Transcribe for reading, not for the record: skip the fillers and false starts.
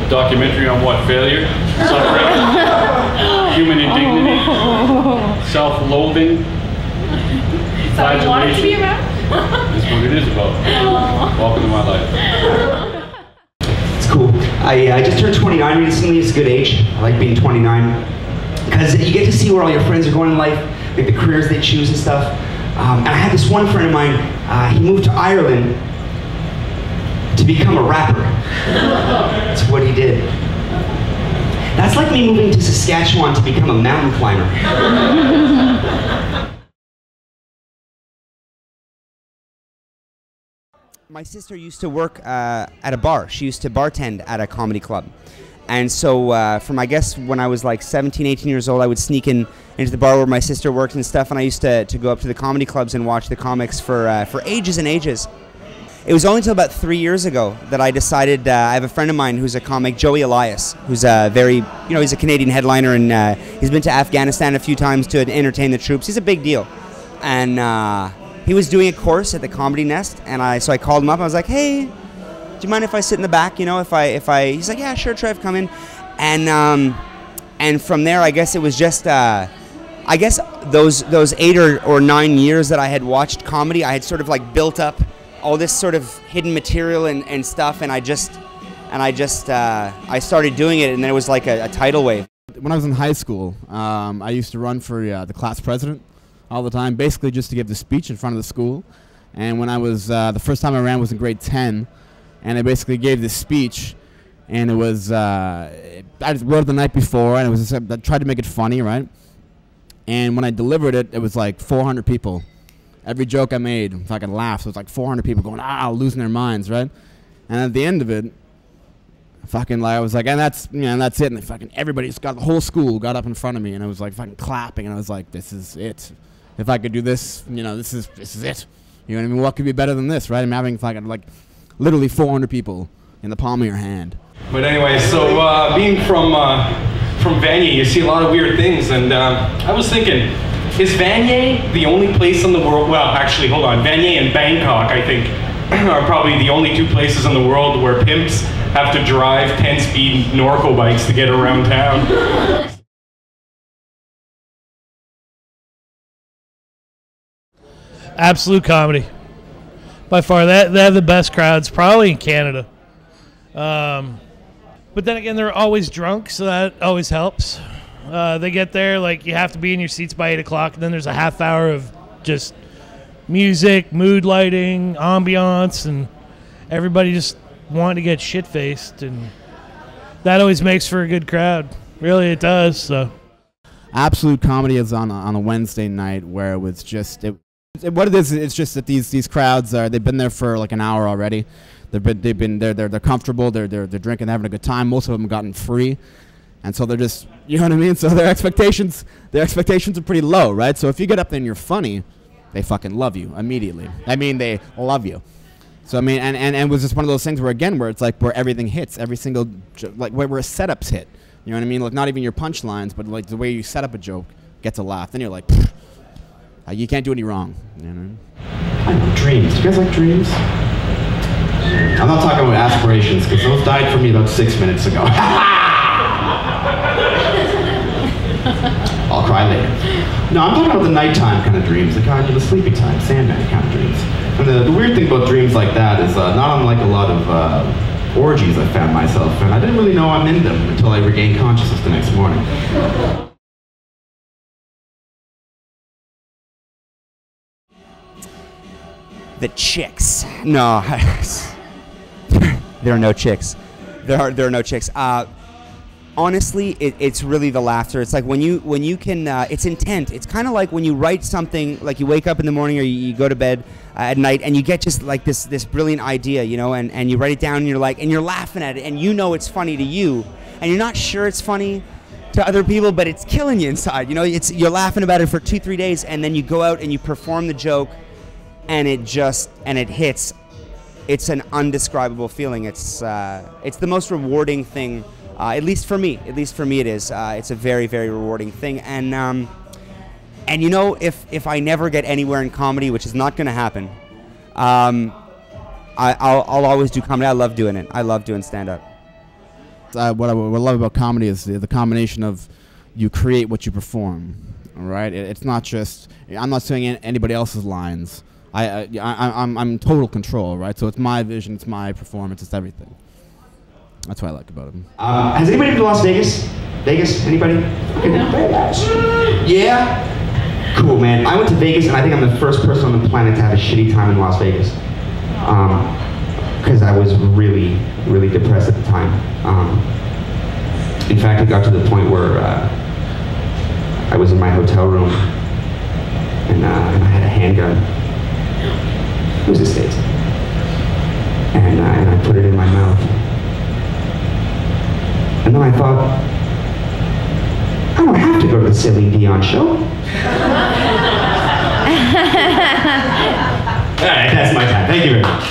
A documentary on what? Failure? Suffering? Human indignity? Self-loathing? So you want it to be around? That's what it is about. Welcome to my life. It's cool. I just turned 29 recently. It's a good age. I like being 29 because you get to see where all your friends are going in life, like the careers they choose and stuff. And I had this one friend of mine. He moved to Ireland to become a rapper. That's what he did. That's like me moving to Saskatchewan to become a mountain climber. My sister used to work at a bar. She used to bartend at a comedy club. And so from, I guess, when I was like 17, 18 years old, I would sneak into the bar where my sister worked and stuff, and I used to go up to the comedy clubs and watch the comics for ages and ages. It was only until about 3 years ago that I decided, I have a friend of mine who's a comic, Joey Elias, who's a very, he's a Canadian headliner, and he's been to Afghanistan a few times to entertain the troops. He's a big deal. And he was doing a course at the Comedy Nest, and so I called him up. I was like, hey, do you mind if I sit in the back, he's like, yeah, sure, Trev, come in. And from there, I guess it was just, I guess those 8 or 9 years that I had watched comedy, I had sort of like built up all this sort of hidden material and stuff, and I started doing it, and then it was like a tidal wave. When I was in high school, I used to run for the class president all the time, basically just to give the speech in front of the school. And when I was, the first time I ran was in grade 10, and I basically gave this speech, and it was, I just wrote it the night before, and it was, I tried to make it funny, right? And when I delivered it, it was like 400 people. Every joke I made, if I could laugh, so it was like 400 people going, losing their minds, right? And at the end of it, I was like, and that's it. And the whole school got up in front of me, and I was like fucking clapping, and I was like, this is it. If I could do this, this is it. You know what I mean? What could be better than this, right? I'm having fucking like literally 400 people in the palm of your hand. But anyway, so being from Vanier, you see a lot of weird things, and I was thinking, is Vanier the only place in the world, well, actually, hold on, Vanier and Bangkok, I think, are probably the only 2 places in the world where pimps have to drive 10-speed Norco bikes to get around town. Absolute comedy. By far, they have the best crowds, probably in Canada. But then again, they're always drunk, so that always helps. They get there, like, you have to be in your seats by 8 o'clock, and then there's a half hour of just music, mood lighting, ambiance, and everybody just wanting to get shit-faced, and that always makes for a good crowd. Really, it does, so. Absolute Comedy is on a Wednesday night where it was just, what it is, it's just that these crowds they've been there for like an hour already. They're comfortable, they're drinking, they're having a good time. Most of them have gotten free. And so they're just, you know what I mean? So their expectations are pretty low, right? So if you get up there and you're funny, they fucking love you immediately. I mean, they love you. So I mean, and it was just one of those things where it's like where everything hits, every single, like where setups hit. You know what I mean? Like not even your punchlines, but like the way you set up a joke gets a laugh. Then you're like, you can't do any wrong. You know? I know, dreams. Do you guys like dreams? I'm not talking about aspirations, because those died for me about 6 minutes ago. I'll cry later. No, I'm talking about the nighttime kind of dreams, the kind of the sleepy time, Sandman kind of dreams. And the weird thing about dreams like that is not unlike a lot of orgies I found myself in. I didn't really know I'm in them until I regained consciousness the next morning. The chicks. No, there are no chicks. There are no chicks. Honestly, it's really the laughter. It's like when you can, it's intent. It's kind of like when you write something, like you wake up in the morning or you go to bed at night and you get just like this brilliant idea, and you write it down and you're laughing at it and you know it's funny to you and you're not sure it's funny to other people, but it's killing you inside. You're laughing about it for 2-3 days and then you go out and you perform the joke and it hits. It's an indescribable feeling. It's the most rewarding thing. At least for me it is. It's a very, very rewarding thing, and if I never get anywhere in comedy, which is not going to happen, I'll always do comedy. I love doing it. I love doing stand-up. What I love about comedy is the combination of you create what you perform. All right, it's not just I'm not saying anybody else's lines. I'm in total control, right? So it's my vision, it's my performance, it's everything. That's what I like about it. Has anybody been to Las Vegas? Vegas? Anybody? Yeah? Cool, man. I went to Vegas, and I think I'm the first person on the planet to have a shitty time in Las Vegas. Because I was really, really depressed at the time. In fact, it got to the point where I was in my hotel room, and I had a handgun. It was the States. And I put it in my mouth. And then I thought, I don't have to go to the Celine Dion show. All right, that's my time. Thank you very much.